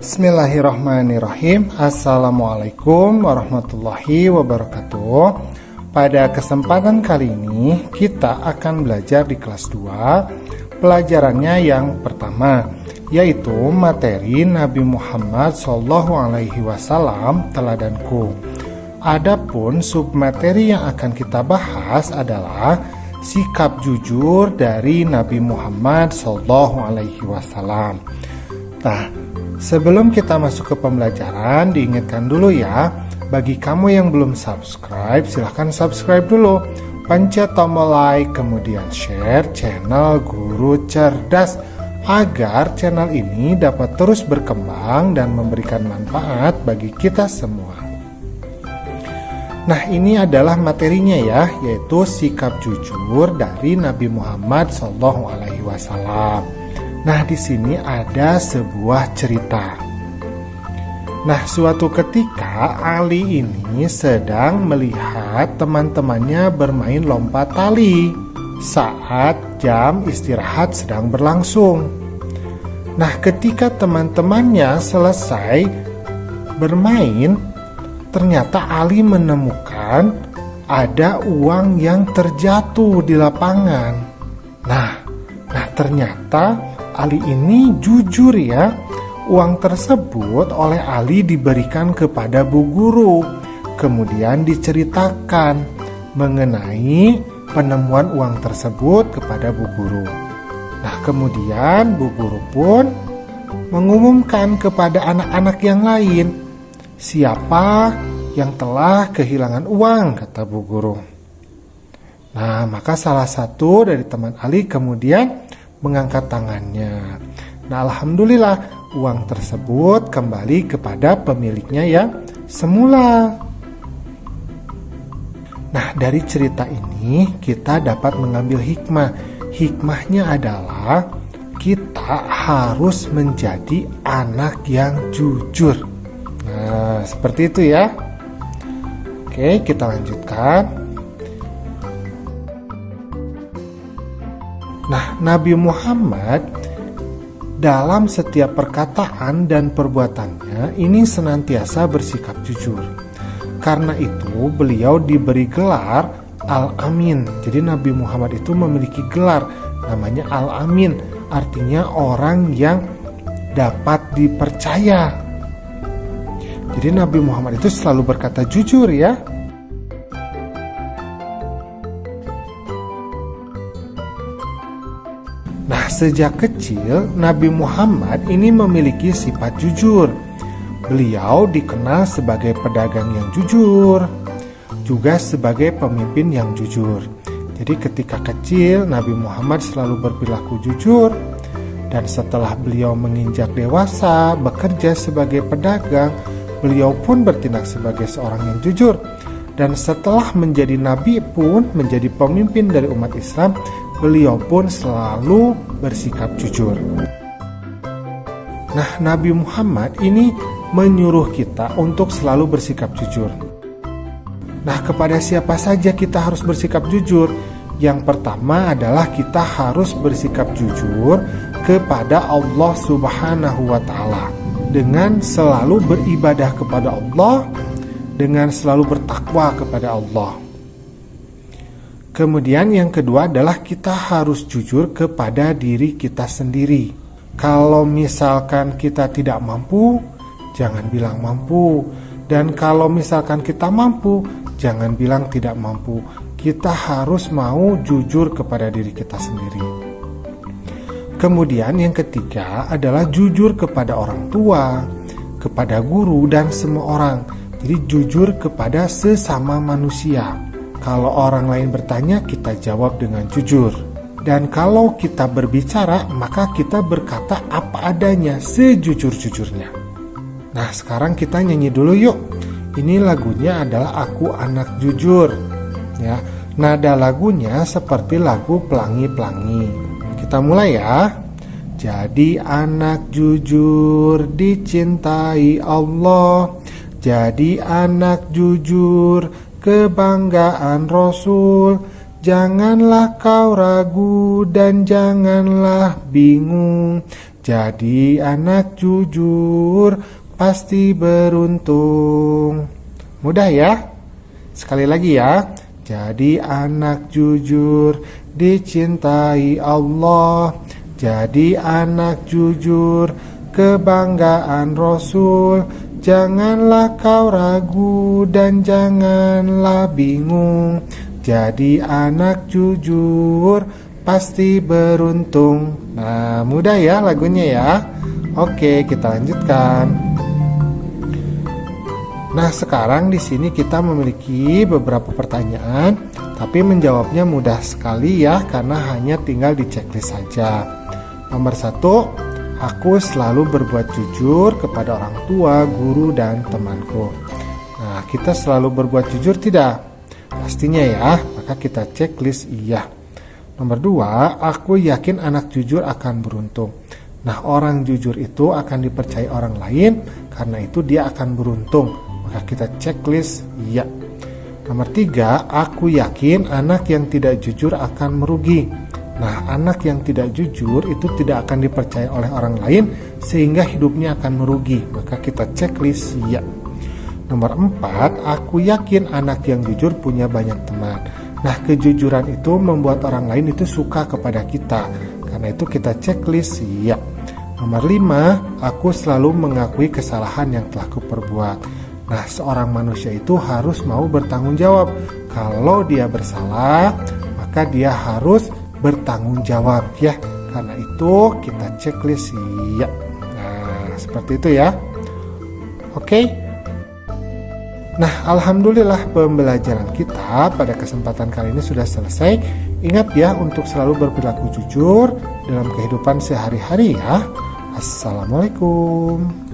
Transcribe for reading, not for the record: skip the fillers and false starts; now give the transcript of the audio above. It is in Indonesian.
Bismillahirrahmanirrahim. Assalamualaikum warahmatullahi wabarakatuh. Pada kesempatan kali ini kita akan belajar di kelas 2. Pelajarannya yang pertama, yaitu materi Nabi Muhammad SAW teladanku. Adapun submateri yang akan kita bahas adalah sikap jujur dari Nabi Muhammad SAW. Nah, sebelum kita masuk ke pembelajaran, diingatkan dulu ya, bagi kamu yang belum subscribe, silahkan subscribe dulu. Pencet tombol like, kemudian share channel Guru Cerdas agar channel ini dapat terus berkembang dan memberikan manfaat bagi kita semua. Nah, ini adalah materinya ya, yaitu sikap jujur dari Nabi Muhammad SAW. Nah, di sini ada sebuah cerita. Nah, suatu ketika Ali ini sedang melihat teman-temannya bermain lompat tali saat jam istirahat sedang berlangsung. Nah, ketika teman-temannya selesai bermain, ternyata Ali menemukan ada uang yang terjatuh di lapangan. Nah, ternyata Ali ini jujur ya. Uang tersebut oleh Ali diberikan kepada Bu Guru. Kemudian diceritakan mengenai penemuan uang tersebut kepada Bu Guru. Nah, kemudian Bu Guru pun mengumumkan kepada anak-anak yang lain, siapa yang telah kehilangan uang, kata Bu Guru. Nah, maka salah satu dari teman Ali kemudian mengangkat tangannya. Nah, alhamdulillah uang tersebut kembali kepada pemiliknya yang semula. Nah, dari cerita ini kita dapat mengambil hikmah. Hikmahnya adalah kita harus menjadi anak yang jujur. Nah, seperti itu ya. Oke, kita lanjutkan. Nah, Nabi Muhammad dalam setiap perkataan dan perbuatannya ini senantiasa bersikap jujur. Karena itu beliau diberi gelar Al-Amin. Jadi Nabi Muhammad itu memiliki gelar namanya Al-Amin, artinya orang yang dapat dipercaya. Jadi Nabi Muhammad itu selalu berkata jujur ya. Nah, sejak kecil Nabi Muhammad ini memiliki sifat jujur. Beliau dikenal sebagai pedagang yang jujur, juga sebagai pemimpin yang jujur. Jadi ketika kecil Nabi Muhammad selalu berperilaku jujur, dan setelah beliau menginjak dewasa bekerja sebagai pedagang, beliau pun bertindak sebagai seorang yang jujur. Dan setelah menjadi nabi pun, menjadi pemimpin dari umat Islam, beliau pun selalu bersikap jujur. Nah, Nabi Muhammad ini menyuruh kita untuk selalu bersikap jujur. Nah, kepada siapa saja kita harus bersikap jujur? Yang pertama adalah kita harus bersikap jujur kepada Allah Subhanahu wa Ta'ala, dengan selalu beribadah kepada Allah, dengan selalu bertakwa kepada Allah. Kemudian yang kedua adalah kita harus jujur kepada diri kita sendiri. Kalau misalkan kita tidak mampu, jangan bilang mampu. Dan kalau misalkan kita mampu, jangan bilang tidak mampu. Kita harus mau jujur kepada diri kita sendiri. Kemudian yang ketiga adalah jujur kepada orang tua, kepada guru, dan semua orang. Jadi jujur kepada sesama manusia. Kalau orang lain bertanya, kita jawab dengan jujur. Dan kalau kita berbicara, maka kita berkata apa adanya, sejujur-jujurnya. Nah, sekarang kita nyanyi dulu yuk. Ini lagunya adalah Aku Anak Jujur. Ya, nada lagunya seperti lagu Pelangi-Pelangi. Kita mulai ya. Jadi anak jujur dicintai Allah. Jadi anak jujur kebanggaan Rasul. Janganlah kau ragu dan janganlah bingung. Jadi anak jujur pasti beruntung. Mudah ya? Sekali lagi ya. Jadi anak jujur dicintai Allah. Jadi anak jujur kebanggaan Rasul. Janganlah kau ragu dan janganlah bingung. Jadi anak jujur pasti beruntung. Nah, mudah ya lagunya ya. Oke, kita lanjutkan. Nah, sekarang di sini kita memiliki beberapa pertanyaan, tapi menjawabnya mudah sekali ya, karena hanya tinggal di checklist saja. Nomor 1, aku selalu berbuat jujur kepada orang tua, guru, dan temanku. Nah, kita selalu berbuat jujur tidak? Pastinya ya, maka kita checklist iya. Nomor 2, aku yakin anak jujur akan beruntung. Nah, orang jujur itu akan dipercaya orang lain, karena itu dia akan beruntung. Maka kita checklist iya. Nomor 3, aku yakin anak yang tidak jujur akan merugi. Nah, anak yang tidak jujur itu tidak akan dipercaya oleh orang lain, sehingga hidupnya akan merugi. Maka kita checklist iya. Nomor 4, aku yakin anak yang jujur punya banyak teman. Nah, kejujuran itu membuat orang lain itu suka kepada kita. Karena itu kita checklist iya. Nomor 5, aku selalu mengakui kesalahan yang telah kuperbuat. Nah, seorang manusia itu harus mau bertanggung jawab. Kalau dia bersalah, maka dia harus bertanggung jawab ya. Karena itu kita checklist iya. Nah, seperti itu ya. Oke. Nah, alhamdulillah pembelajaran kita pada kesempatan kali ini sudah selesai. Ingat ya untuk selalu berperilaku jujur dalam kehidupan sehari-hari ya. Assalamualaikum.